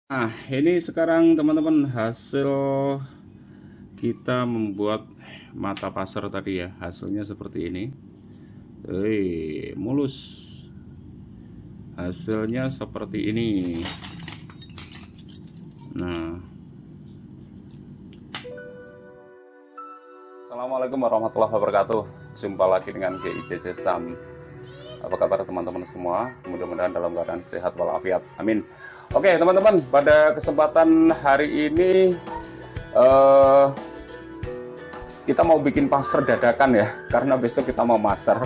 Nah, ini sekarang teman-teman hasil kita membuat mata pasar tadi ya. Hasilnya seperti ini. Mulus. Hasilnya seperti ini. Nah, Assalamualaikum warahmatullahi wabarakatuh. Jumpa lagi dengan GIJJ Sam. Apa kabar teman-teman semua? Mudah-mudahan dalam keadaan sehat walafiat. Amin. Oke teman-teman, pada kesempatan hari ini kita mau bikin pasar dadakan ya, karena besok kita mau masar.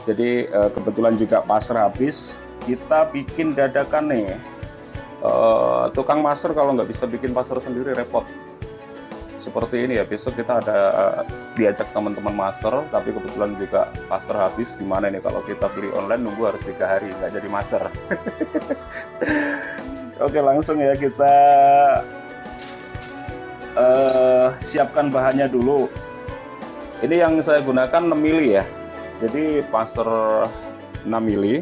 Jadi kebetulan juga pasar habis, kita bikin dadakan nih. Tukang masar kalau nggak bisa bikin pasar sendiri repot. Seperti ini ya, besok kita ada diajak teman-teman masar, tapi kebetulan juga pasar habis. Gimana nih kalau kita beli online nunggu harus 3 hari, nggak jadi masar. Oke, langsung ya kita siapkan bahannya dulu. Ini yang saya gunakan 6 mili ya, jadi pasar 6 mili.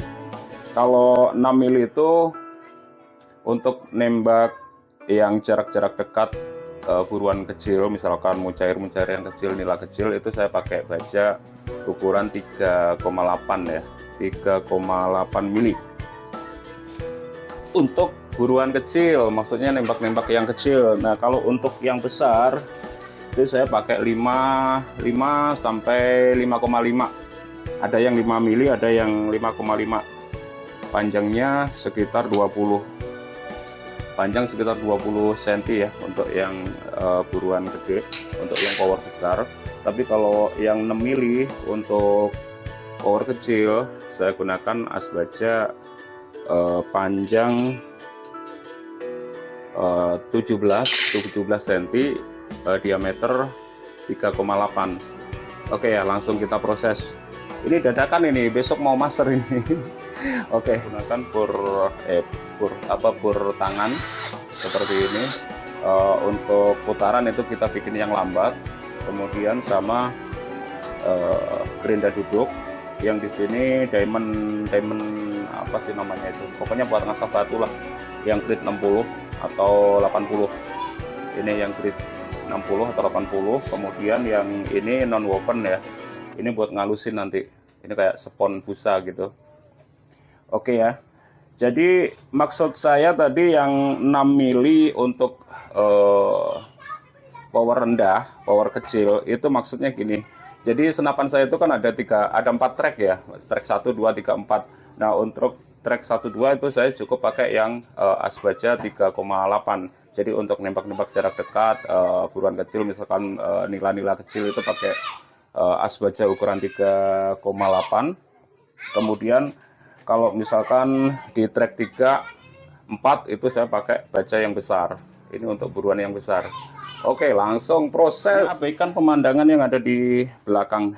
Kalau 6 mili itu untuk nembak yang jarak-jarak dekat, buruan kecil, misalkan mucair yang kecil, nila kecil, itu saya pakai baja ukuran 3,8 ya, 3,8 mili. Untuk buruan kecil, maksudnya nembak-nembak yang kecil. Nah, kalau untuk yang besar itu saya pakai 5 sampai 5,5. Ada yang 5 mili, ada yang 5,5. Panjangnya sekitar 20. Panjang sekitar 20 cm ya untuk yang buruan gede, untuk yang power besar. Tapi kalau yang 6 mili untuk power kecil, saya gunakan as baja panjang 17 cm, diameter 3,8. Oke ya, langsung kita proses. Ini dadakan ini, besok mau master ini. Oke, gunakan bur tangan seperti ini. Untuk putaran itu kita bikin yang lambat, kemudian sama gerinda duduk yang di sini diamond apa sih namanya itu, pokoknya buat ngasah batu lah, yang grade 60 atau 80. Ini yang grade 60 atau 80. Kemudian yang ini non woven ya, ini buat ngalusin nanti, ini kayak spons busa gitu. Oke ya, jadi maksud saya tadi yang 6 mili untuk power rendah, power kecil, itu maksudnya gini. Jadi senapan saya itu kan ada 4 track ya, track 1, 2, 3, 4. Nah, untuk track 1, 2 itu saya cukup pakai yang as baja 3,8. Jadi untuk nembak-nembak jarak dekat, buruan kecil, misalkan nila-nila kecil, itu pakai as baja ukuran 3,8. Kemudian kalau misalkan di track 3, 4 itu saya pakai baja yang besar. Ini untuk buruan yang besar. Oke, langsung proses. Abaikan pemandangan yang ada di belakang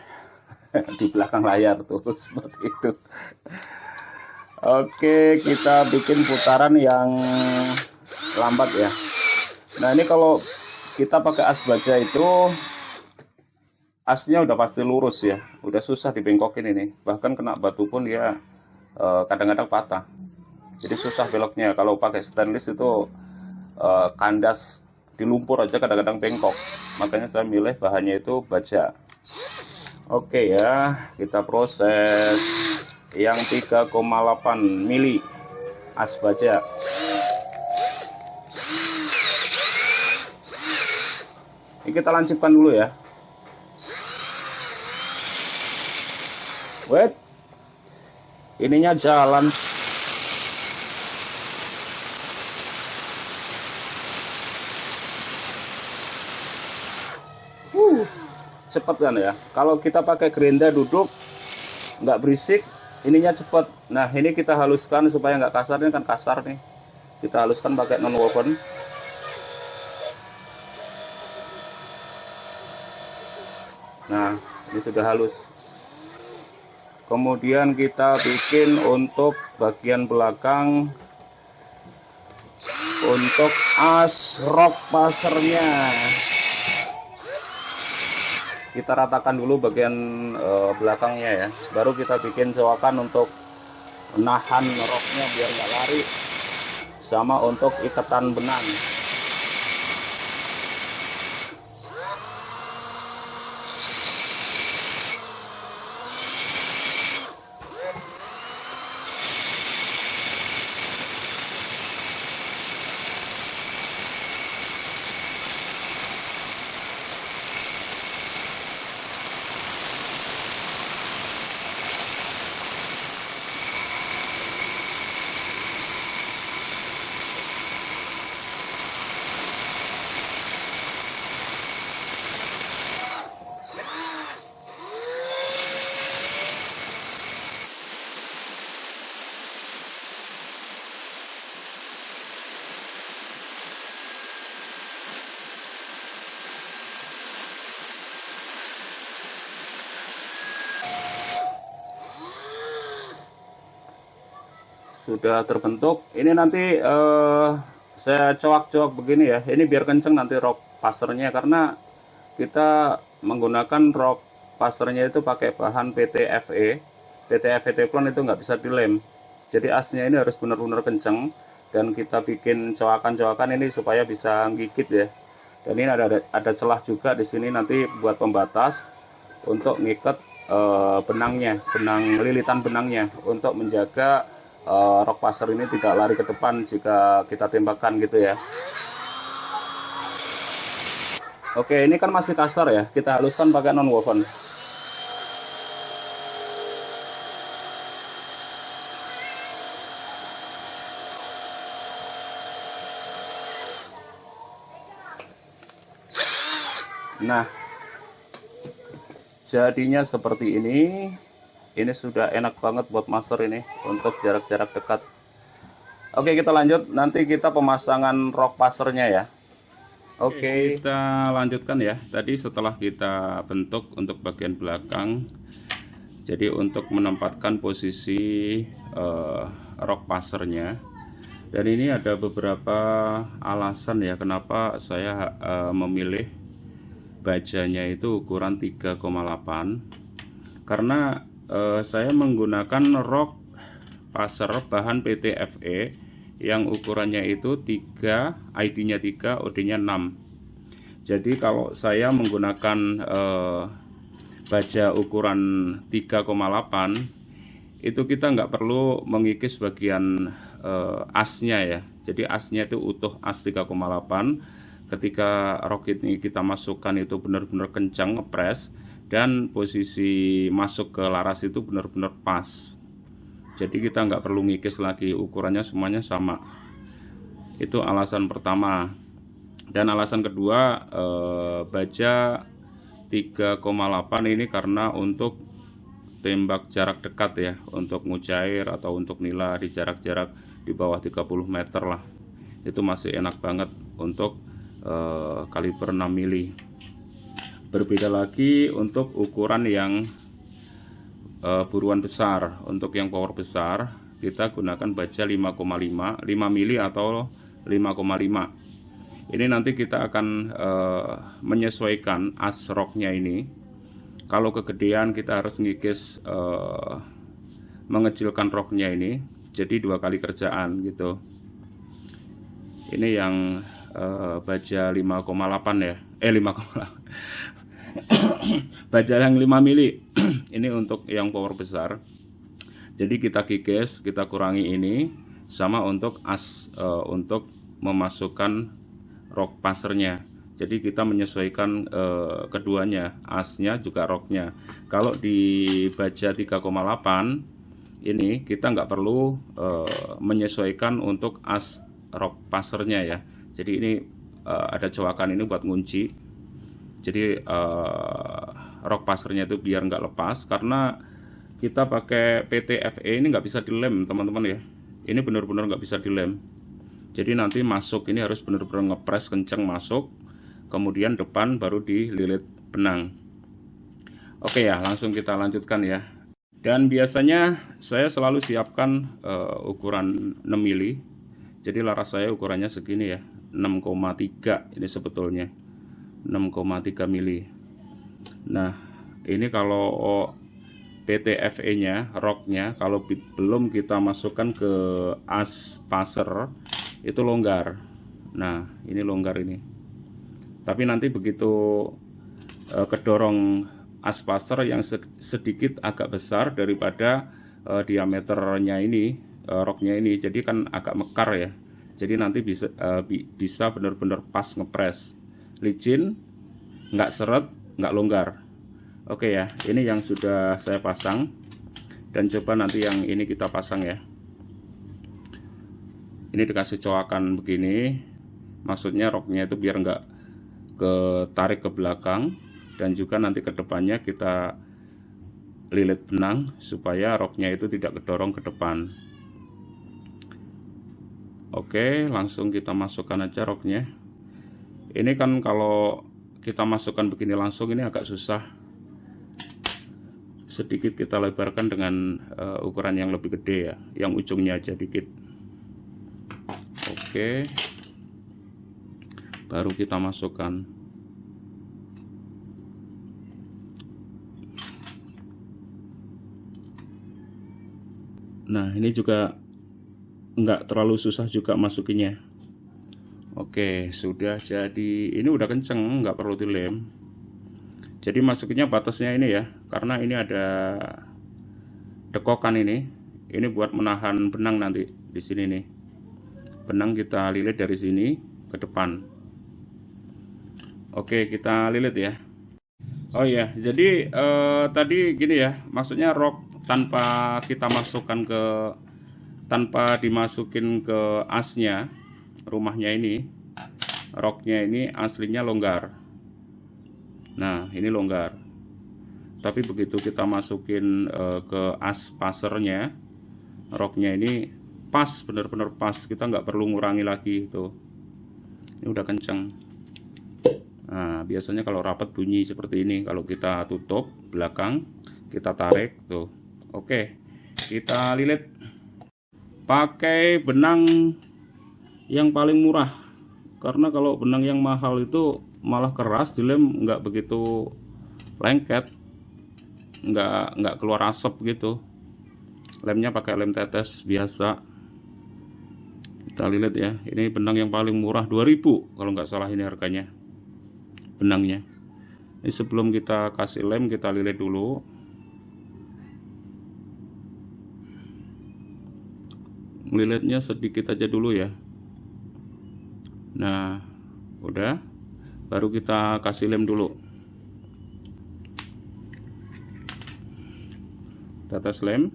di belakang layar tuh, seperti itu. Oke, kita bikin putaran yang lambat ya. Nah, ini kalau kita pakai as baja itu asnya udah pasti lurus ya, udah susah dibengkokin ini. Bahkan kena batu pun dia kadang-kadang patah. Jadi susah beloknya. Kalau pakai stainless itu kandas di lumpur aja kadang-kadang bengkok. Makanya saya milih bahannya itu baja. Oke ya, kita proses yang 3,8 mili as baja. Ini kita lancipkan dulu ya. Wait, ininya jalan. Cepet kan ya. Kalau kita pakai gerinda duduk nggak berisik, ininya cepet. Nah, ini kita haluskan supaya nggak kasar. Ini kan kasar nih, kita haluskan pakai non woven. Nah, ini sudah halus. Kemudian kita bikin untuk bagian belakang, untuk as rok pasarnya. Kita ratakan dulu bagian belakangnya ya, baru kita bikin coakan untuk nahan roknya biar nggak lari. sama untuk ikatan benang. Sudah terbentuk. Ini nanti saya coak-coak begini ya. Ini biar kenceng nanti rok passernya, karena kita menggunakan rok passernya itu pakai bahan PTFE. PTFE teflon itu nggak bisa dilem. Jadi asnya ini harus benar-benar kenceng, dan kita bikin coakan-coakan ini supaya bisa gigit ya. Dan ini ada celah juga di sini nanti buat pembatas untuk ngikat benangnya, lilitan benangnya, untuk menjaga rok passer ini tidak lari ke depan jika kita tembakan gitu ya. Oke, ini kan masih kasar ya, kita haluskan pakai non woven. Nah, jadinya seperti ini. Ini sudah enak banget buat master ini untuk jarak-jarak dekat. Oke, kita lanjut. Nanti kita pemasangan rok passernya ya. Oke, kita lanjutkan ya. Tadi setelah kita bentuk untuk bagian belakang, jadi untuk menempatkan posisi rok passernya. Dan ini ada beberapa alasan ya kenapa saya memilih bajanya itu ukuran 3,8. Karena saya menggunakan rok passer bahan PTFE yang ukurannya itu 3, ID-nya 3, OD-nya 6. Jadi kalau saya menggunakan baja ukuran 3,8, itu kita nggak perlu mengikis bagian asnya ya. Jadi asnya itu utuh as 3,8. Ketika rok ini kita masukkan itu benar-benar kencang ngepres, dan posisi masuk ke laras itu benar-benar pas. Jadi kita nggak perlu ngikis lagi, ukurannya semuanya sama. Itu alasan pertama. Dan alasan kedua, baja 3,8 ini karena untuk tembak jarak dekat ya, untuk mujair atau untuk nila di jarak-jarak di bawah 30 meter lah. Itu masih enak banget untuk kaliber 6 mili. Berbeda lagi untuk ukuran yang buruan besar. Untuk yang power besar kita gunakan baja 5,5 mili atau 5,5. Ini nanti kita akan menyesuaikan as roknya ini. Kalau kegedean kita harus ngikis mengecilkan roknya ini, jadi 2 kali kerjaan gitu. Ini yang baja 5,8 ya, 5,8 baja yang 5 mili. Ini untuk yang power besar. Jadi kita kikis, kita kurangi ini, sama untuk as untuk memasukkan rok passernya. Jadi kita menyesuaikan keduanya, asnya juga roknya. Kalau di baja 3,8 ini kita nggak perlu menyesuaikan untuk as rok passernya ya. Jadi ini ada coakan ini buat ngunci. Jadi rok passernya itu biar nggak lepas, karena kita pakai PTFE ini nggak bisa dilem teman-teman ya. Ini benar-benar nggak bisa dilem. Jadi nanti masuk ini harus benar-benar ngepres kenceng masuk, kemudian depan baru dililit benang. Oke ya, langsung kita lanjutkan ya. Dan biasanya saya selalu siapkan ukuran 6 mili. Jadi laras saya ukurannya segini ya, 6,3 ini sebetulnya. 6,3 mili. Nah, ini kalau PTFE-nya, roknya, kalau belum kita masukkan ke as passer, itu longgar. Nah, ini longgar ini. Tapi nanti begitu kedorong as passer yang sedikit agak besar daripada diameternya ini, roknya ini, jadi kan agak mekar ya. Jadi nanti bisa benar-benar pas ngepres, licin, nggak seret, nggak longgar. Oke ya, ini yang sudah saya pasang, dan coba nanti yang ini kita pasang ya. Ini dikasih coakan begini, maksudnya roknya itu biar nggak ketarik ke belakang, dan juga nanti ke depannya kita lilit benang supaya roknya itu tidak kedorong ke depan. Oke, langsung kita masukkan aja roknya. Ini kan kalau kita masukkan begini langsung ini agak susah. Sedikit kita lebarkan dengan ukuran yang lebih gede ya, yang ujungnya aja dikit. Oke, baru kita masukkan. Nah, ini juga nggak terlalu susah juga masukinnya. Oke, sudah jadi. Ini udah kenceng, nggak perlu dilem. Jadi masukinnya batasnya ini ya, karena ini ada dekokan ini. Ini buat menahan benang nanti di sini nih. Benang kita lilit dari sini ke depan. Oke, kita lilit ya. Oh iya, jadi tadi gini ya, maksudnya rok tanpa kita masukkan tanpa dimasukin ke asnya, rumahnya ini, roknya ini aslinya longgar. Nah, ini longgar. Tapi begitu kita masukin ke as passernya, roknya ini pas, bener-bener pas. Kita nggak perlu ngurangi lagi tuh. Ini udah kenceng. Nah, biasanya kalau rapat bunyi seperti ini. Kalau kita tutup belakang, kita tarik tuh. Oke, kita lilit pakai benang yang paling murah, karena kalau benang yang mahal itu malah keras, dilem nggak begitu lengket, nggak keluar asap gitu. Lemnya pakai lem tetes biasa. Kita lilit ya, ini benang yang paling murah 2000 kalau nggak salah ini harganya benangnya. Ini sebelum kita kasih lem kita lilit dulu. Lilitnya sedikit aja dulu ya. Nah, udah, baru kita kasih lem dulu. Tetes lem.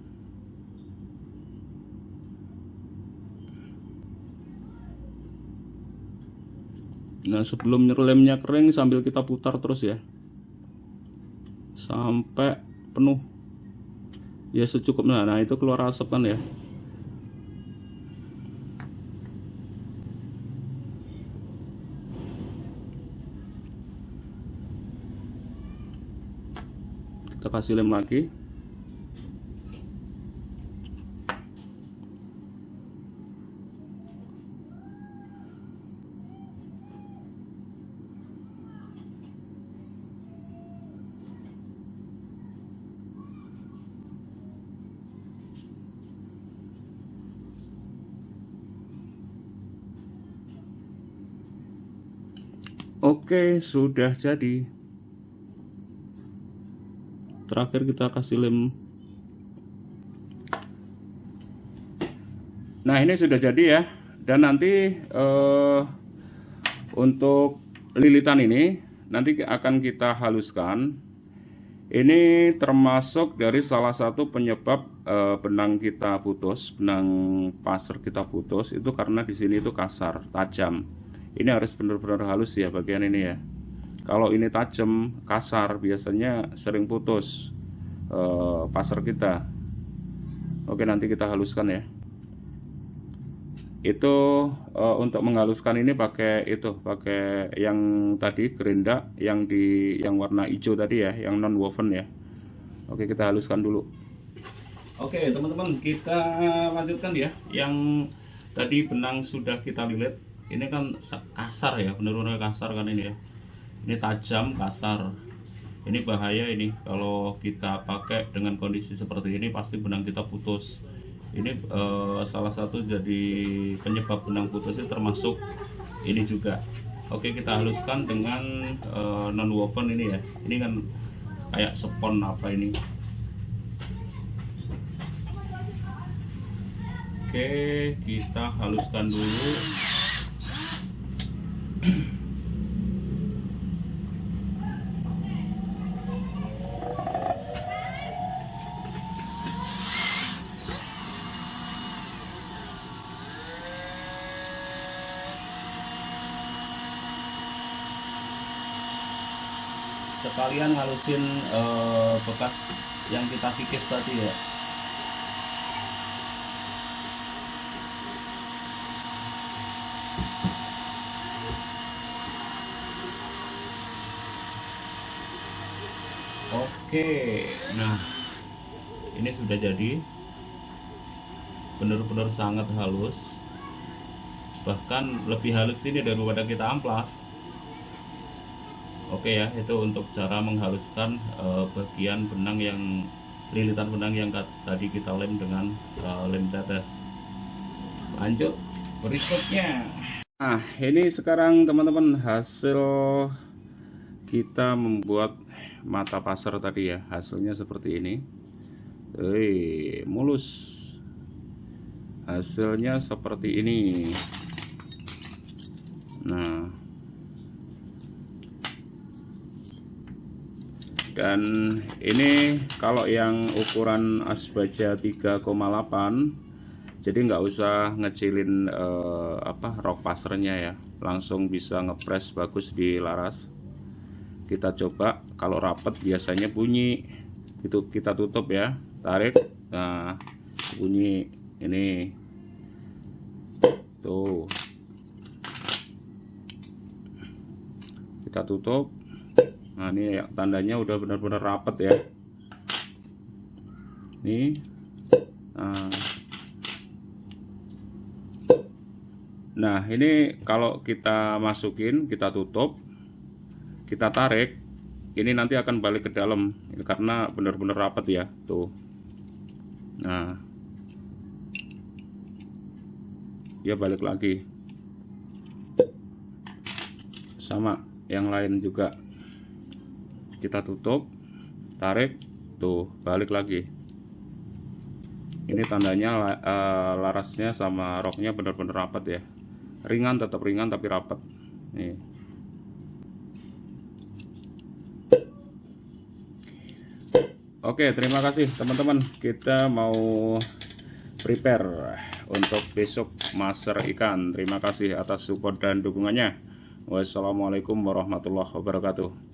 Nah, sebelum lemnya kering sambil kita putar terus ya, sampai penuh ya, secukupnya. Nah, itu keluar asap kan ya. Kita kasih lem lagi. Oke, sudah jadi. Terakhir kita kasih lem. Nah, ini sudah jadi ya. Dan nanti untuk lilitan ini nanti akan kita haluskan. Ini termasuk dari salah satu penyebab benang kita putus, benang passer kita putus itu karena di sini itu kasar, tajam. Ini harus benar-benar halus ya bagian ini ya. Kalau ini tajam, kasar, biasanya sering putus passer kita. Oke, nanti kita haluskan ya. Itu untuk menghaluskan ini pakai yang tadi gerinda, yang warna hijau tadi ya, yang non woven ya. Oke, kita haluskan dulu. Oke teman-teman, kita lanjutkan ya. Yang tadi benang sudah kita lilit. Ini kan kasar ya, benar-benar kasar kan ini ya. Ini tajam, kasar. Ini bahaya ini kalau kita pakai dengan kondisi seperti ini, pasti benang kita putus. Ini salah satu jadi penyebab benang putus itu termasuk ini juga. Oke, kita haluskan dengan non woven ini ya. Ini kan kayak spons apa ini. Oke, kita haluskan dulu. Sekalian halusin bekas yang kita kikis tadi ya. Oke, nah ini sudah jadi, benar-benar sangat halus, bahkan lebih halus ini daripada kita amplas. Oke ya, itu untuk cara menghaluskan bagian benang yang lilitan benang yang tadi kita lem dengan lem tetes. Lanjut berikutnya. Nah, ini sekarang teman-teman hasil kita membuat mata pasar tadi ya. Hasilnya seperti ini. Mulus. Hasilnya seperti ini. Nah, dan ini kalau yang ukuran asbaja 3,8, jadi nggak usah ngecilin rok pasarnya ya, langsung bisa ngepres bagus di laras. Kita coba, kalau rapet biasanya bunyi, itu kita tutup ya, tarik, nah bunyi ini tuh, kita tutup. Nah ini ya, tandanya udah benar-benar rapet ya. Nih, nah ini kalau kita masukin, kita tutup, kita tarik, ini nanti akan balik ke dalam karena benar-benar rapat ya tuh. Nah dia balik lagi, sama yang lain juga. Kita tutup, tarik, tuh balik lagi. Ini tandanya larasnya sama roknya benar-benar rapat ya, ringan, tetap ringan tapi rapat nih. Oke, terima kasih teman-teman. Kita mau prepare untuk besok maser ikan. Terima kasih atas support dan dukungannya. Wassalamualaikum warahmatullahi wabarakatuh.